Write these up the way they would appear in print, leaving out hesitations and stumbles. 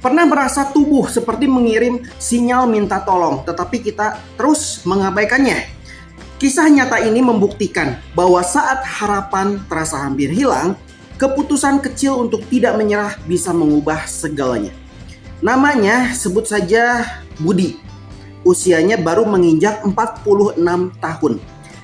Pernah merasa tubuh seperti mengirim sinyal minta tolong, tetapi kita terus mengabaikannya? Kisah nyata ini membuktikan bahwa saat harapan terasa hampir hilang, keputusan kecil untuk tidak menyerah bisa mengubah segalanya. Namanya sebut saja Budi. Usianya baru menginjak 46 tahun.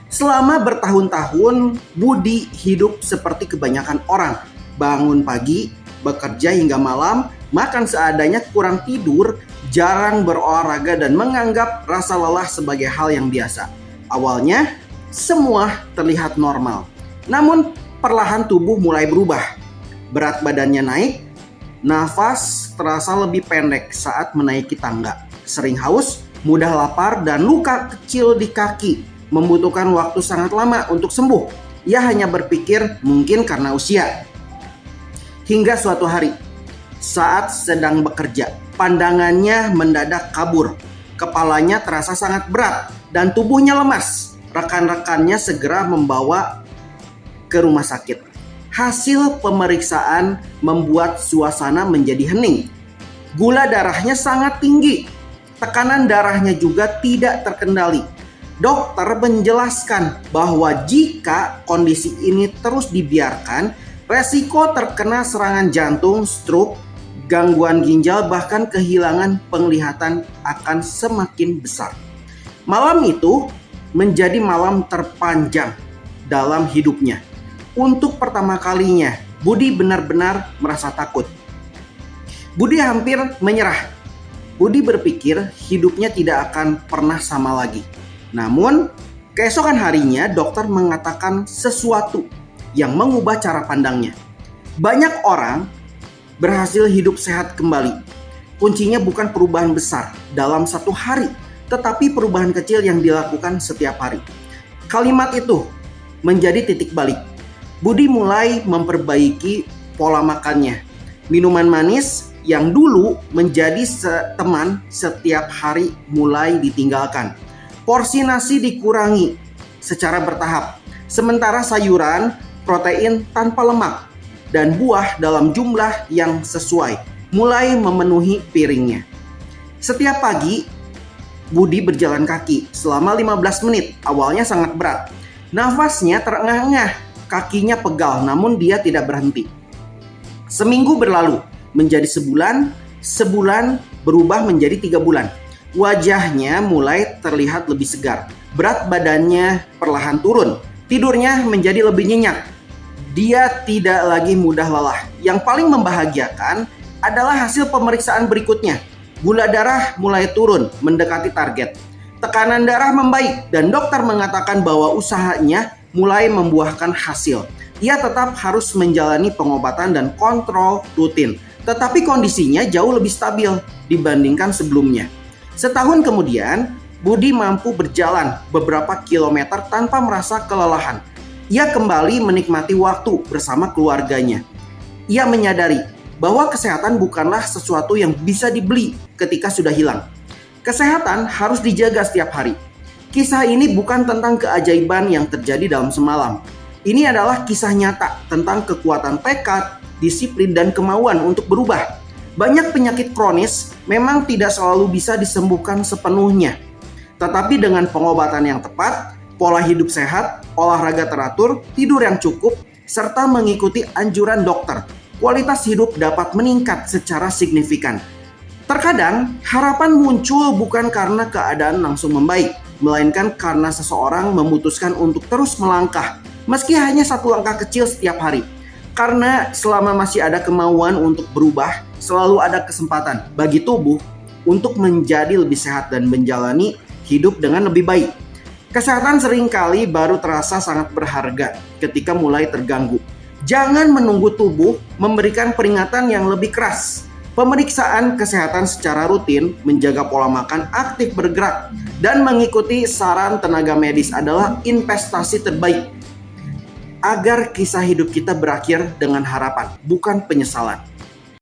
Selama bertahun-tahun, Budi hidup seperti kebanyakan orang. Bangun pagi, bekerja hingga malam, makan seadanya, kurang tidur, jarang berolahraga dan menganggap rasa lelah sebagai hal yang biasa. Awalnya, semua terlihat normal. Namun, perlahan tubuh mulai berubah. Berat badannya naik, nafas terasa lebih pendek saat menaiki tangga. Sering haus, mudah lapar, dan luka kecil di kaki membutuhkan waktu sangat lama untuk sembuh. Ia hanya berpikir mungkin karena usia. Hingga suatu hari, saat sedang bekerja, pandangannya mendadak kabur. Kepalanya terasa sangat berat dan tubuhnya lemas. Rekan-rekannya segera membawa ke rumah sakit. Hasil pemeriksaan membuat suasana menjadi hening. Gula darahnya sangat tinggi. Tekanan darahnya juga tidak terkendali. Dokter menjelaskan bahwa jika kondisi ini terus dibiarkan, resiko terkena serangan jantung, stroke, gangguan ginjal, bahkan kehilangan penglihatan akan semakin besar. Malam itu menjadi malam terpanjang dalam hidupnya. Untuk pertama kalinya, Budi benar-benar merasa takut. Budi hampir menyerah. Budi berpikir hidupnya tidak akan pernah sama lagi. Namun, keesokan harinya dokter mengatakan sesuatu yang mengubah cara pandangnya. Banyak orang berhasil hidup sehat kembali. Kuncinya bukan perubahan besar dalam satu hari, tetapi perubahan kecil yang dilakukan setiap hari. Kalimat itu menjadi titik balik. Budi mulai memperbaiki pola makannya. Minuman manis yang dulu menjadi teman setiap hari mulai ditinggalkan. Porsi nasi dikurangi secara bertahap. Sementara sayuran, protein tanpa lemak, dan buah dalam jumlah yang sesuai mulai memenuhi piringnya. Setiap pagi, Budi berjalan kaki selama 15 menit. Awalnya sangat berat. Nafasnya terengah-engah, kakinya pegal, namun dia tidak berhenti. Seminggu berlalu, menjadi sebulan, sebulan berubah menjadi 3 bulan. Wajahnya mulai terlihat lebih segar. Berat badannya perlahan turun. Tidurnya menjadi lebih nyenyak. Dia tidak lagi mudah lelah. Yang paling membahagiakan adalah hasil pemeriksaan berikutnya. Gula darah mulai turun, mendekati target. Tekanan darah membaik dan dokter mengatakan bahwa usahanya mulai membuahkan hasil. Ia tetap harus menjalani pengobatan dan kontrol rutin. Tetapi kondisinya jauh lebih stabil dibandingkan sebelumnya. Setahun kemudian, Budi mampu berjalan beberapa kilometer tanpa merasa kelelahan. Ia kembali menikmati waktu bersama keluarganya. Ia menyadari bahwa kesehatan bukanlah sesuatu yang bisa dibeli ketika sudah hilang. Kesehatan harus dijaga setiap hari. Kisah ini bukan tentang keajaiban yang terjadi dalam semalam. Ini adalah kisah nyata tentang kekuatan tekad, disiplin, dan kemauan untuk berubah. Banyak penyakit kronis memang tidak selalu bisa disembuhkan sepenuhnya. Tetapi dengan pengobatan yang tepat, pola hidup sehat, olahraga teratur, tidur yang cukup, serta mengikuti anjuran dokter, kualitas hidup dapat meningkat secara signifikan. Terkadang, harapan muncul bukan karena keadaan langsung membaik, melainkan karena seseorang memutuskan untuk terus melangkah, meski hanya satu langkah kecil setiap hari. Karena selama masih ada kemauan untuk berubah, selalu ada kesempatan bagi tubuh untuk menjadi lebih sehat dan menjalani hidup dengan lebih baik. Kesehatan seringkali baru terasa sangat berharga ketika mulai terganggu. Jangan menunggu tubuh memberikan peringatan yang lebih keras. Pemeriksaan kesehatan secara rutin, menjaga pola makan, aktif bergerak, dan mengikuti saran tenaga medis adalah investasi terbaik agar kisah hidup kita berakhir dengan harapan, bukan penyesalan.